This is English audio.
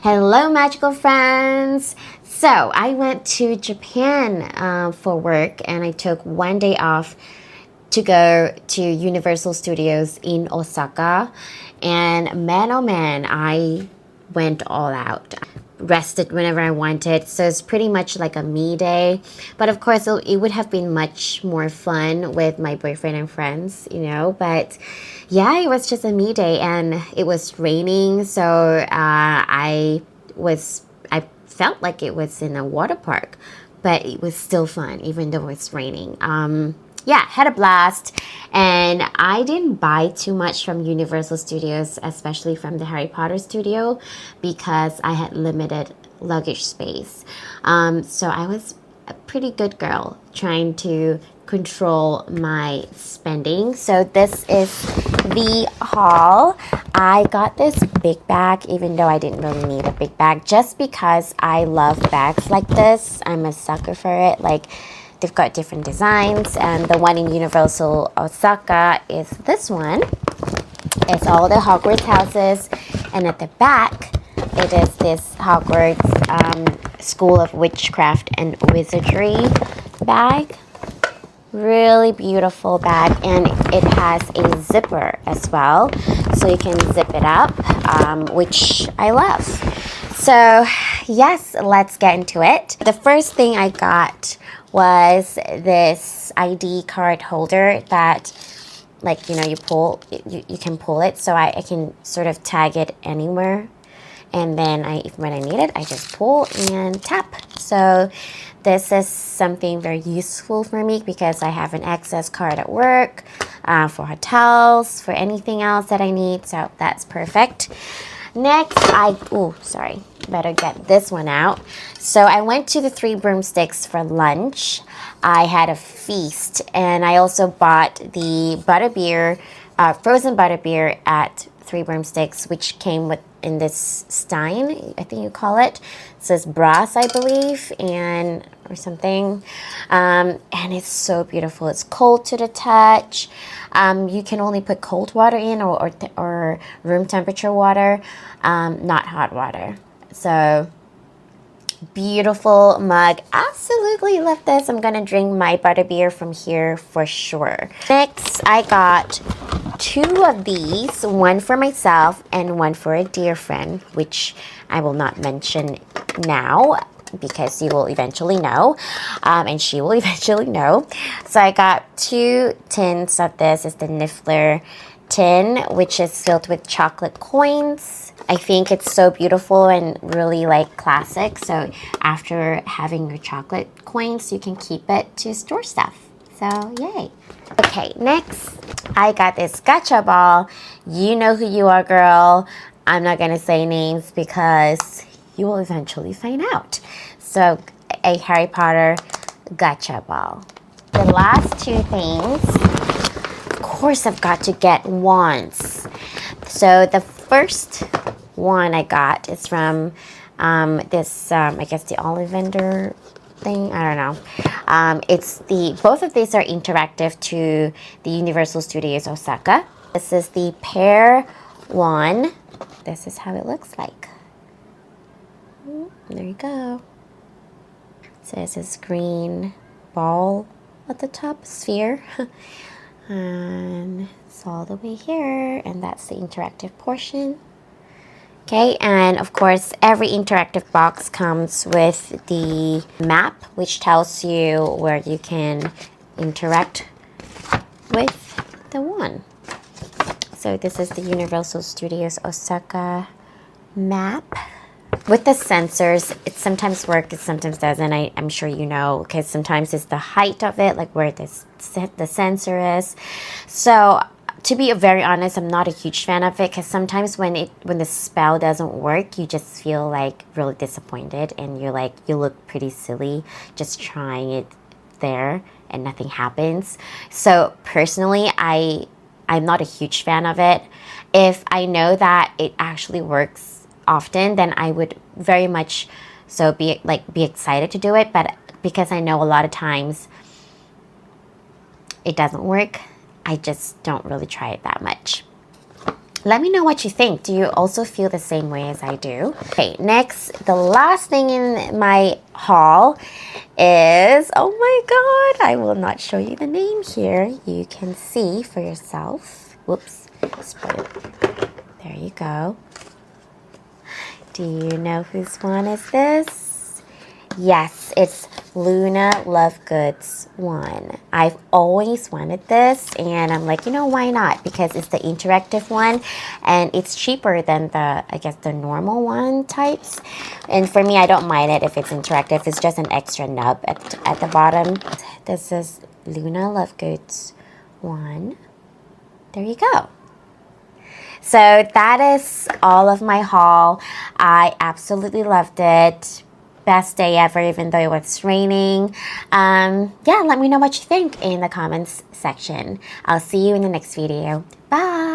Hello, magical friends! So, I went to Japan for work and I took one day off to go to Universal Studios in Osaka. And man, oh man, I went all out. Rested whenever I wanted. So it's pretty much like a me day. But of course, it would have been much more fun with my boyfriend and friends, But yeah, it was just a me day and it was raining. So I felt like it was in a water park, but it was still fun even though it's raining. Yeah, had a blast. And I didn't buy too much from Universal Studios, especially from the Harry Potter studio, because I had limited luggage space. So I was a pretty good girl trying to control my spending. So this is the haul. I got this big bag, even though I didn't really need a big bag, just because I love bags like this. I'm a sucker for it. Like, they've got different designs, and the one in Universal Osaka is this one. It's all the Hogwarts houses, and at the back, it is this Hogwarts School of Witchcraft and Wizardry bag. Really beautiful bag, and it has a zipper as well, so you can zip it up, which I love. So yes, let's get into it. The first thing I got was this ID card holder that, like, you can pull it, so I can sort of tag it anywhere, and then when I need it, I just pull and tap. So this is something very useful for me because I have an access card at work, for hotels, for anything else that I need, so that's perfect. Next, better get this one out. So I went to the Three Broomsticks for lunch. I had a feast, and I also bought the butterbeer, frozen butterbeer at Three Broomsticks, which came in this stein, I think you call it. It says brass, I believe, or something. And it's so beautiful. It's cold to the touch. You can only put cold water in, or room temperature water, not hot water. So beautiful mug. Absolutely love this. I'm gonna drink my butterbeer from here for sure. Next, I got two of these, one for myself and one for a dear friend, which I will not mention now because you will eventually know, and she will eventually know. So I got two tins of this. It's the Niffler tin, which is filled with chocolate coins. I think it's so beautiful and really like classic. So after having your chocolate coins, you can keep it to store stuff. So yay. Okay, next I got this gacha ball. You know who you are, girl. I'm not gonna say names because you will eventually find out. So a Harry Potter gacha ball. The last two things, of course, I've got to get wands. So the first one I got is from this, I guess the Ollivander thing. I don't know. Both of these are interactive to the Universal Studios Osaka. This is the pair one. This is how it looks like. There you go. So it's this green ball at the top, sphere. And it's all the way here, and that's the interactive portion. Okay, and of course, every interactive box comes with the map, which tells you where you can interact with the one. So this is the Universal Studios Osaka map. With the sensors, it sometimes works, it sometimes doesn't. I'm sure you know, because sometimes it's the height of it, like where the sensor is. So to be very honest, I'm not a huge fan of it, because sometimes when the spell doesn't work, you just feel like really disappointed, and you look pretty silly just trying it there and nothing happens. So personally, I'm not a huge fan of it. If I know that it actually works often, then I would very much so be excited to do it. But because I know a lot of times it doesn't work, I just don't really try it that much. Let me know what you think. Do you also feel the same way as I do? Okay, next, the last thing in my haul is, oh my god, I will not show you the name here. You can see for yourself. Whoops, spoiled. There you go. Do you know whose one is this? Yes, it's Luna Lovegood's one. I've always wanted this, and I'm like, why not? Because it's the interactive one, and it's cheaper than the, I guess, the normal one types. And for me, I don't mind it if it's interactive. It's just an extra nub at the bottom. This is Luna Lovegood's one. There you go. So that is all of my haul. I absolutely loved it. Best day ever, even though it was raining. Yeah, let me know what you think in the comments section. I'll see you in the next video. Bye!